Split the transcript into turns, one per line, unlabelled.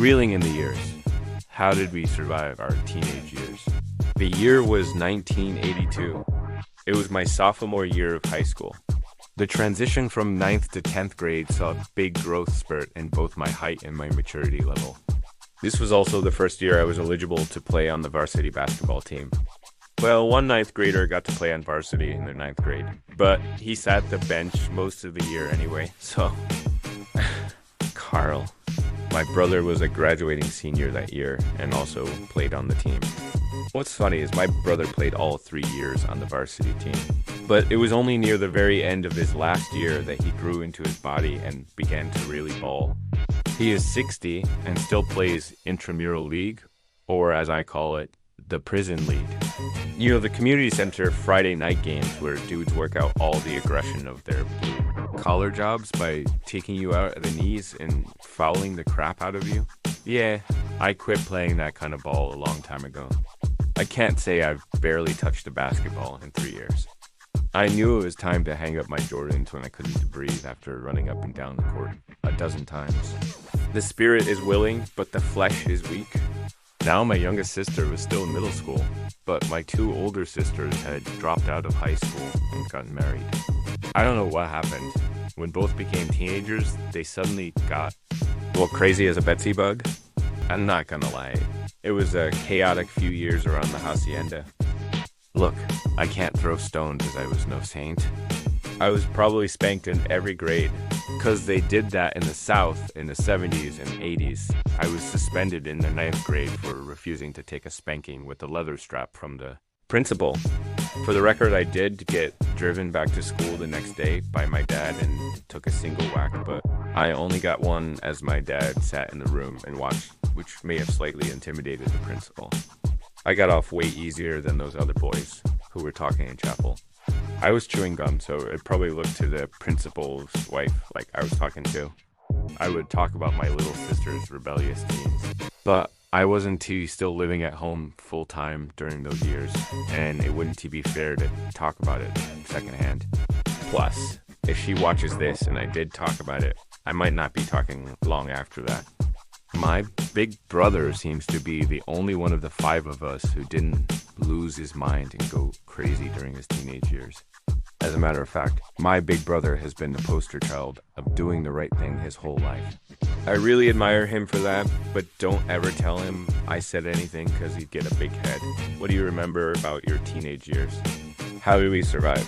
Reeling in the years. How did we survive our teenage years? The year was 1982. It was my sophomore year of high school. The transition from ninth to 10th grade saw a big growth spurt in both my height and my maturity level. This was also the first year I was eligible to play on the varsity basketball team. Well, one ninth grader got to play on varsity in their ninth grade, but he sat the bench most of the year anyway, so... Carl. My brother was a graduating senior that year and also played on the team. What's funny is my brother played all 3 years on the varsity team, but it was only near the very end of his last year that he grew into his body and began to really ball. He is 60 and still plays intramural league, or as I call it, the prison league. You know, the community center Friday night games where dudes work out all the aggression of their blue-collar jobs by taking you out at the knees and fouling the crap out of you. Yeah, I quit playing that kind of ball a long time ago. I can't say I've barely touched a basketball in 3 years. I knew it was time to hang up my Jordans when I couldn't breathe after running up and down the court a dozen times. The spirit is willing, but the flesh is weak. Now my youngest sister was still in middle school, but my 2 older sisters had dropped out of high school and gotten married. I don't know what happened. When both became teenagers, they suddenly got, well, crazy as a Betsy bug. I'm not gonna lie. It was a chaotic few years around the hacienda. Look, I can't throw stones as I was no saint. I was probably spanked in every grade, because they did that in the South in the 70s and 80s. I was suspended in the 9th grade for refusing to take a spanking with a leather strap from the principal. For the record, I did get driven back to school the next day by my dad and took a single whack, but I only got one as my dad sat in the room and watched, which may have slightly intimidated the principal. I got off way easier than those other boys who were talking in chapel. I was chewing gum, so it probably looked to the principal's wife like I was talking to. I would talk about my little sister's rebellious teens. But I wasn't still living at home full-time during those years, and it wouldn't be fair to talk about it secondhand. Plus, if she watches this and I did talk about it, I might not be talking long after that. My big brother seems to be the only one of the 5 of us who didn't lose his mind and go crazy during his teenage years. As a matter of fact, my big brother has been the poster child of doing the right thing his whole life. I really admire him for that, but don't ever tell him I said anything because he'd get a big head. What do you remember about your teenage years? How did we survive?